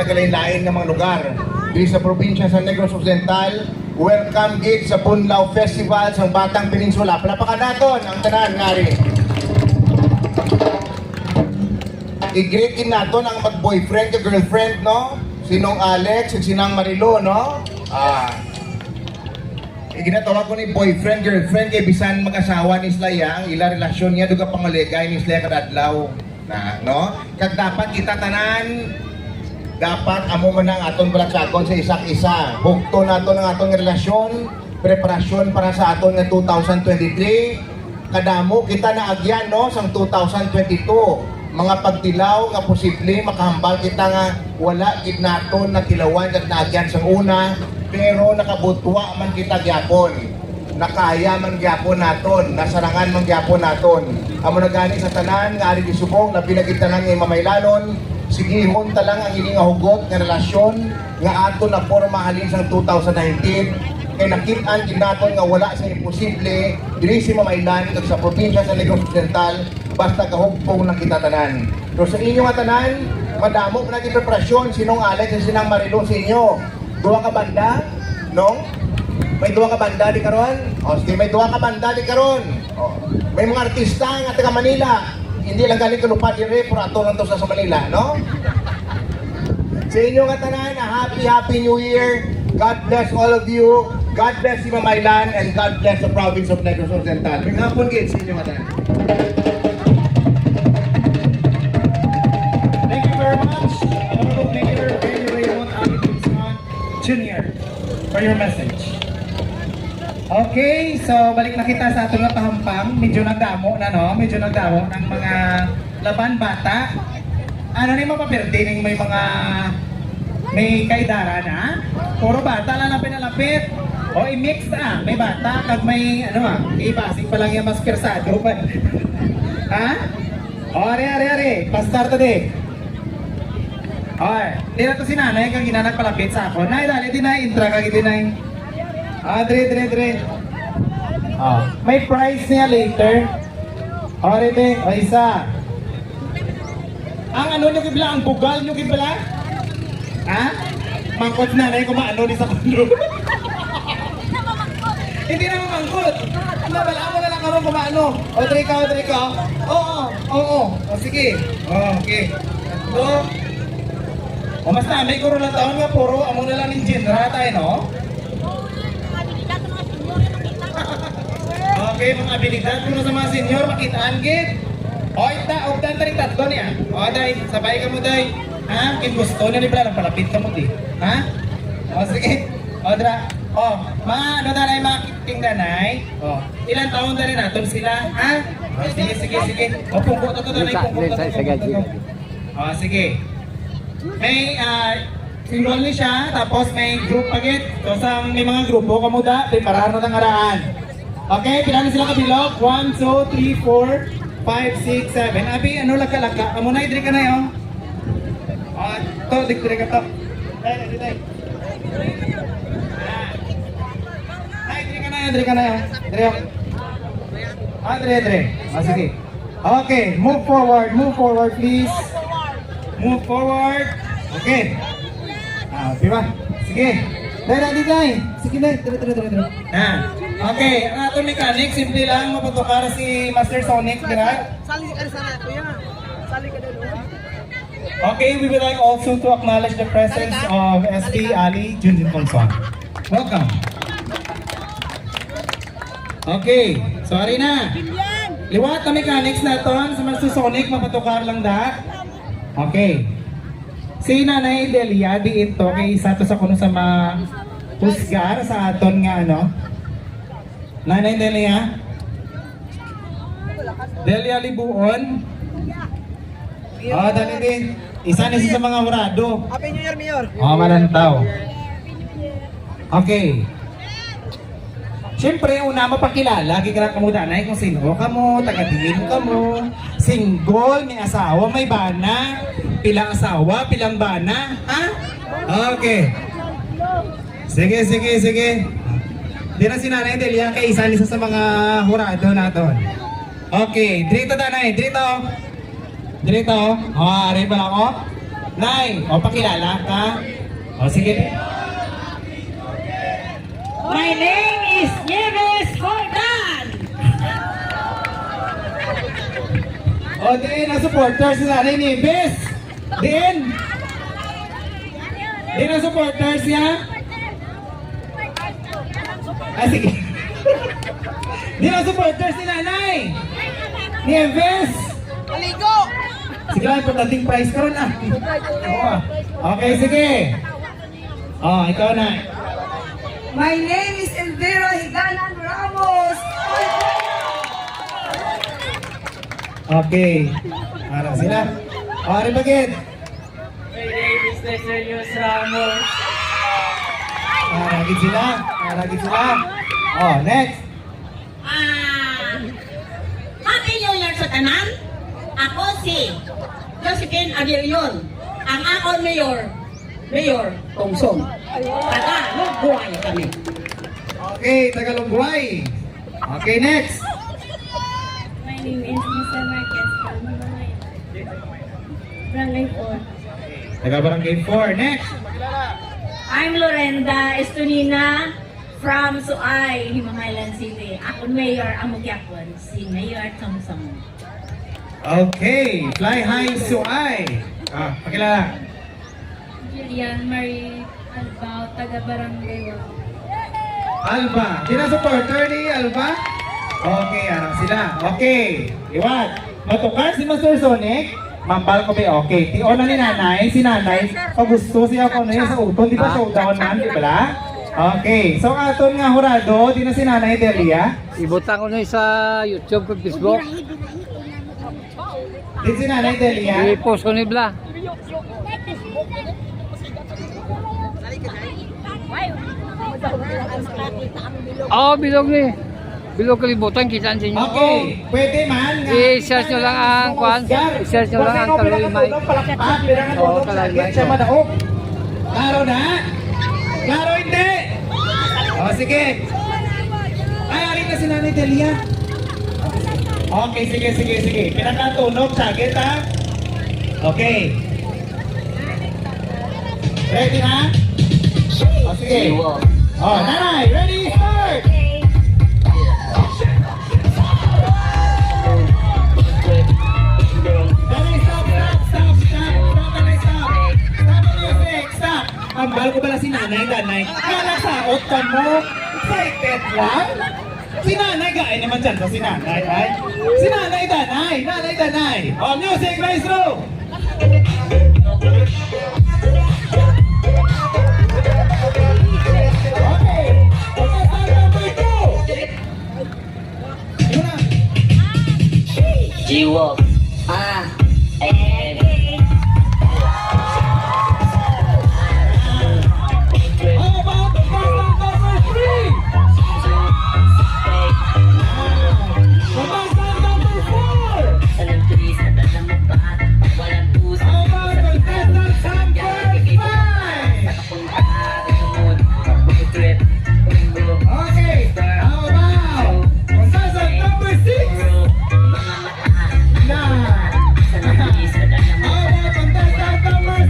tagalain-lain ng mga lugar. Dito sa probinsya sa Negros Occidental, welcome gate sa Punlaw Festival sa Batang Peninsula. Palapakan naton ang tanan ngari. I-greetin naton ang mag-boyfriend o girlfriend, no? Sinong Alex at sinang Marilo, no? Iginatawag ko ni boyfriend, girlfriend, kay bisan mag-asawa ni Slaya, ang ila relasyon niya, duga pangaligay ni Slaya kadadlaw. Na, no? Kag dapat kita tanan, dapat amo man ang aton balagsakon sa isak isa. Bukto nato ng atong relasyon, preparasyon para sa aton nga 2023. Kadamo kita na agyan, no, sang 2022. Mga pagtilaw nga posible makahambal kita nga wala gid naton na tilawan kag naagyan sang una. Pero nakabutwa man kita gyapon, nakaya man gyapon naton, nasarangan man gyapon naton. Amo na gani sa tanan nga ari disubong na pinagitanan nga mamaylanon, sigihon ta lang ang ining hugot nga relasyon nga aton na porma halin sang 2019. Kay nakit-an gid naton nga wala sa imposible diri sa mamaylan kag sa probinsya sa Negros Occidental basta kahugpong lang kita tanan. So sa inyo nga tanan, madamo pa natin preparasyon sinong Alex at sinang Marilo sa inyo. Dua ka banda, no? May dua ka banda di karon? O sige, may dua ka banda di karon. O, may mga artista nga taga Manila. Hindi lang galing kalupad dire, pero ato lang to sa Manila, no? Sa inyo nga tanan, happy New Year. God bless all of you. God bless si Mamaylan and God bless the province of Negros Occidental. May hapon gid sa inyo nga tanan. Thank you very much, Honorable Mayor Raymond Jr. for your message. Okay, so balik na kita sa atong pahampang. Medyo nagdamo na, no? Medyo nagdamo ng mga laban bata. Ano ni mapapirte ning may kaidara na? Puro bata lang na pinalapit. O i-mix na, may bata kag may ibasig pa lang yung mas persado pa. Ha? O, are, pastar to di. Okay, di na to si nanay kang ginanak palapit sa ako. Nay, dali din na, intra kag din na. Dre. May prize niya later. Orete, o isa. Ang ano nyo kibla, ang bugal nyo kibla? Ha? Mangkot nanay kung maano ni sa kundo. Hindi na mamangkot. Wala mo na lang kamo kung maano. O, Dre ka. Oo. O, sige. Okay. O mas na, may kurula taon nga puro, amo na lang ng genre tayo, no? Okay, mga abilidad ko na sa mga senior, makitaan gid. O, ogdan tarik tatlo niya. O, day, sabay ka mo, day. Ha? Kin gusto na ni Bla, palapit ka mo, di. Ha? O, sige. O, Dra. O, mga mga tingdanay. O, ilang taon na rin natin sila, ha? O, sige. O, pungko to, danay, pungko to. O, sige. May single ni siya, tapos may group pagit. So may mga grupo kamuda, preparahan na ng araan. Okay, pinano sila kabilog? 1, 2, 3, 4, 5, 6, 7. Abi, ano laka-laka? Amo na, idri ka na yun. Dikdiri ka to. Day. Idri ka na yun. Dre. Sige. Okay, move forward please. Move forward. Okay. Di ba? Sige. Day. Sige, Dre. Okay. Ang atong mechanic, simple lang. Mapatukar si Master Sonic. Sali ka sana, kuya. Sali ka doon. Okay, we would like also to acknowledge the presence of SP Ali Junjun Kongson. Welcome. Okay. Sorry na. Liwat na mechanics na to. Sa Master Sonic, mapatukar lang da. Okay. Si Nanay Delia di ito kay isa to sa kuno sa husgar sa aton nga ano. Nanay Delia Libuon. Dali din. Isa na sa mga hurado. Happy New Year, Mayor. Malantaw. Okay. Siyempre, una mapakilala, kikira ka mo danay kung sino ka mo, taga-tingin ka mo, single, may asawa, may bana, pilang asawa, pilang bana, ha? Okay. Sige. Di na si Nanay Delia kay isa nisa sa mga hurado natin. Okay, dito danay, dito. Ari pala ako. Nay, o pakilala ka. O sige. My name is Nieves Jordan. O din, ang supporters nila ni Nieves. Din. Din ang supporters niya. Ah, sige. Din ang supporters ni Nanay. Nieves. Aligo! Sige lang, importanting prize ka ron ah. Okay, sige. Oh, ikaw na. My name is Elvira Higanan Ramos. Okay. Harap sila. O, ano bagit? My name is Neserius Ramos. Haragin sila. Haragin sila. Oh, next. Happy New Year sa tanan. Ako si Josephine Aguilion. Ang akong Mayor Tongson. Taga Lugbuhay kami. Okay, Tagalongguay. Okay, next. My name is Mr. Marquez from Barangay 4. Taga Barangay 4. Next. I'm Lorenda Estonina from Suay, Himamaylan City. Ako Mayor Amugyapon, si Mayor Thompson. Okay, Fly High Suay. Ah, pakilala. Julian Marie Albao, taga Barangay 1. Alba. Sino supporter ni Alba? Okay, harap sila. Okay. Iwan. Matukan si Master Sonic. Mambal ko ba? Okay. Tio na ni Nanay. Si Nanay, pag gusto siya ko na yun sa uton. Di ba showdown man? Di ba? Okay. So, aton nga hurado. Di na si Nanay Delia. Ibutang ko na sa YouTube ko, Facebook. Di si Nanay Delia. I-post ko ni Bla. Oh, bilog ni. Bilog kalibutan, kita sa inyo. Okay. Pwede man. I-search nyo lang ang kwan. I-search nyo lang ang Kaloy Mike. Oo, Kaloy Mike. Siya madaog. Klaro na? Klaro hindi? O, sige. Ay, alin na si Nanay Delia. Okay, sige. Pinakatunog, sagit ha? Okay. Ready na? O, sige. O, Nanay, ready, start! Nanay, stop! Nanay, stop! Stop the music, stop! Ang bal ko pala si Nanay, Danay. Nalasaot ka mo? Excited lang? Si Nanay, gaay naman dyan sa si Nanay, ay? Si Nanay, Danay! Nanay, Danay! O, music, maestro! Okay! Contestant number 2! Yun na! Jiwo. How about the contestant number 3? Contestant number 4! How about contestant number 5? Okay, how about contestant number 6? Nah. How about contestant number 7?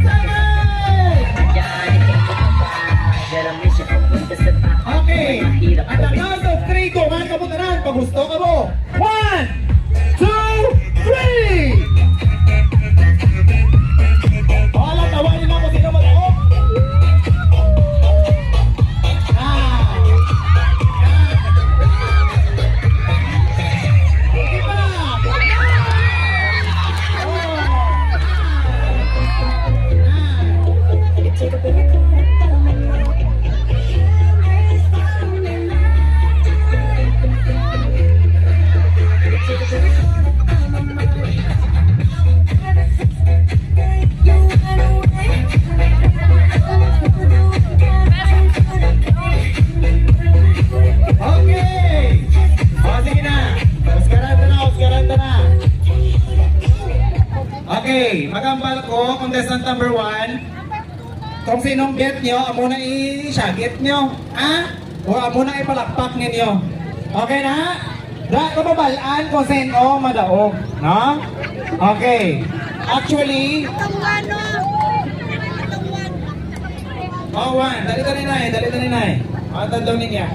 Okay, at the count of 3, kumain ka mo tanan. Pag gusto ka mo. 1, 2, 3! Wala, tawanin ako sino mag-ako. Okay! O, sige na. Oscaran na. Okay, magambal ko, contestant number 1. Kung sinong bet nyo, amo na i-shagit nyo. Ha? O amo na ipalakpak ninyo. Okay na? Da, kababalaan kung sino madaog. No? Okay. Actually, Oh, 1. Dali ninay. O, tandong niya.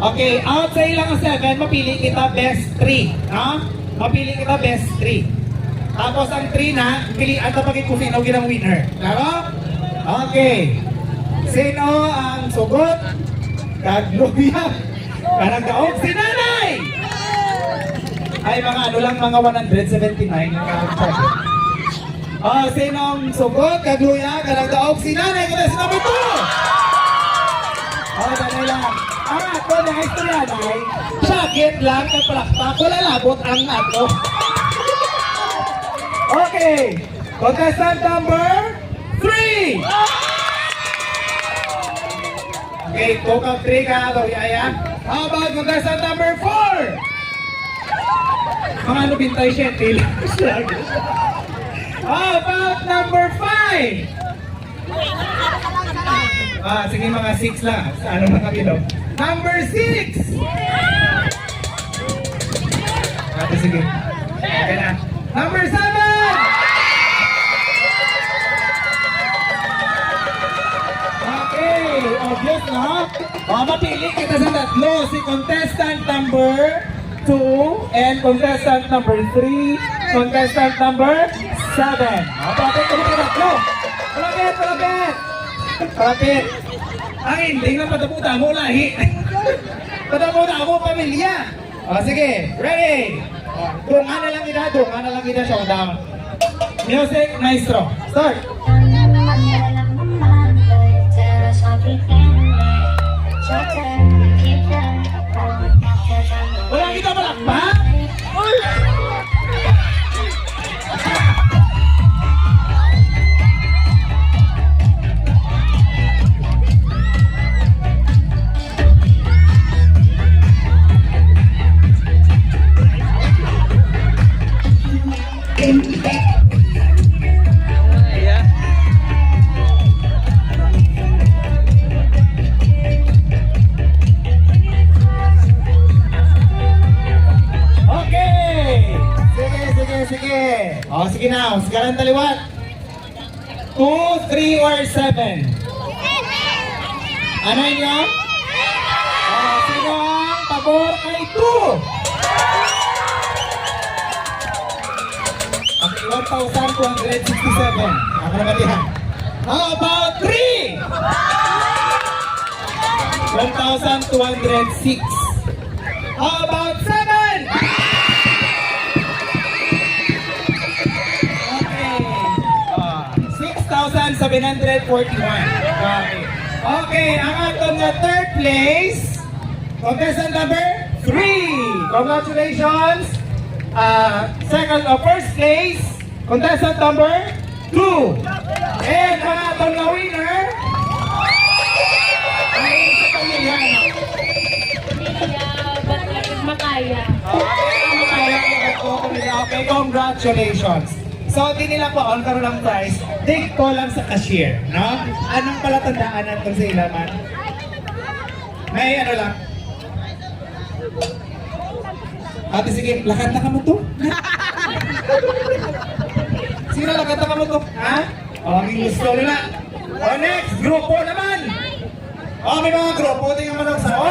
Okay, out sa ilang 7, mapili kita best 3. No? Mapili kita best 3. Tapos ang 3 na, pilihan na pagit kung sino ginang winner. Laro? Okay. Sino ang sugot? Kagluya. Parang daog si nanay! Ay, mga ano lang, mga 179 yung sabi. Oh, sinong sugot? Kagluya, karang daog si nanay. Kaya si number 2! Oh, dali lang. Ang ato na istorya, nay. Sakit lang, kapalakpak. Wala labot ang ato. Okay. Contestant number 3. Okay, total 3 ka, Yaya. How about contestant number 4? Mga ano bintay siya, tila. How about number 5? Sige mga 6 lang. Sa ano mga kilo? Number 6! Sige. Okay na. Number 7! Okay, obvious na. Mapili kita sa tatlo. Si contestant number 2 and contestant number 3, contestant number 7. Palapit kami sa tatlo. Palapit. Ang ending na pataputa mo lahi. Pataputa mo pamilya. Sige, ready? Dunga na lang kita showdown. Music, maestro. Start. Wala kita malakpak? Sige. Sige na. Sigaran taliwat. 2, 3, or 7? Ano niyo? Sino ang pabor kay 2? Okay, 1,267. Ako na matihan. How about 3? 1,206. How about 7? 6,741. Okay, ang atong na third place, contestant number 3. Congratulations. First place, contestant number 2. And ang atong na winner, ay sa pamilya. Makaya. Okay, congratulations. So, di nila po on karon ang prize. Take ko lang sa cashier, no? Anong palatandaan natin sa ilaman? May ano lang. Ate, sige, lakad na ka mo to. Sino lakad na ka mo to? Ha? Ang gusto nila. O next, grupo naman. May mga grupo. Tingnan mo lang sa